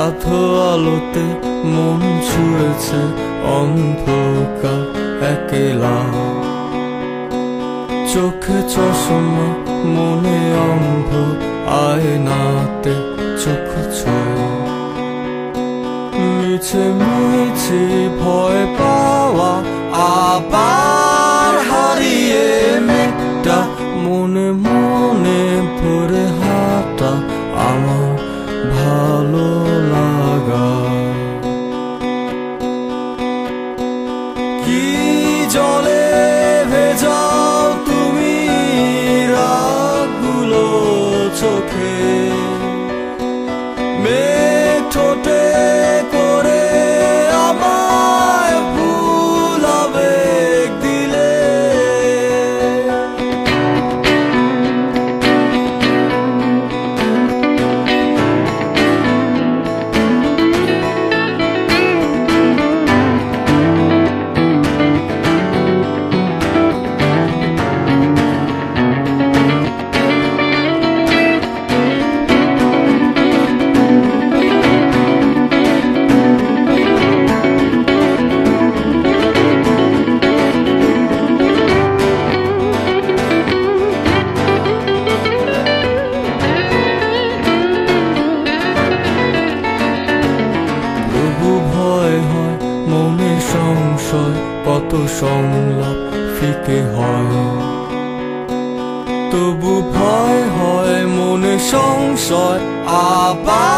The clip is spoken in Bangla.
আধো আলোতে মন ছুঁয়েছে অন্ধকার একলা, চোখে চশমা মনে অন্ধ, আয়নাতে চোখ ছয় মিছে মিছে ভয় পাওয়া, আবার হারিয়ে মেঘটা মনে মনে ভরে হাঁটা আমার ভালো লাগা। কি জলে ভেজাও তুমি রাগগুলো চোখে, মেঘ ঠোঁটে করে আমায় ভুল আবেগ দিলে। মনে সংশয় কত সংলাপ ফিকে হয়, তবু ভয় হয় মনে সংশয় আবার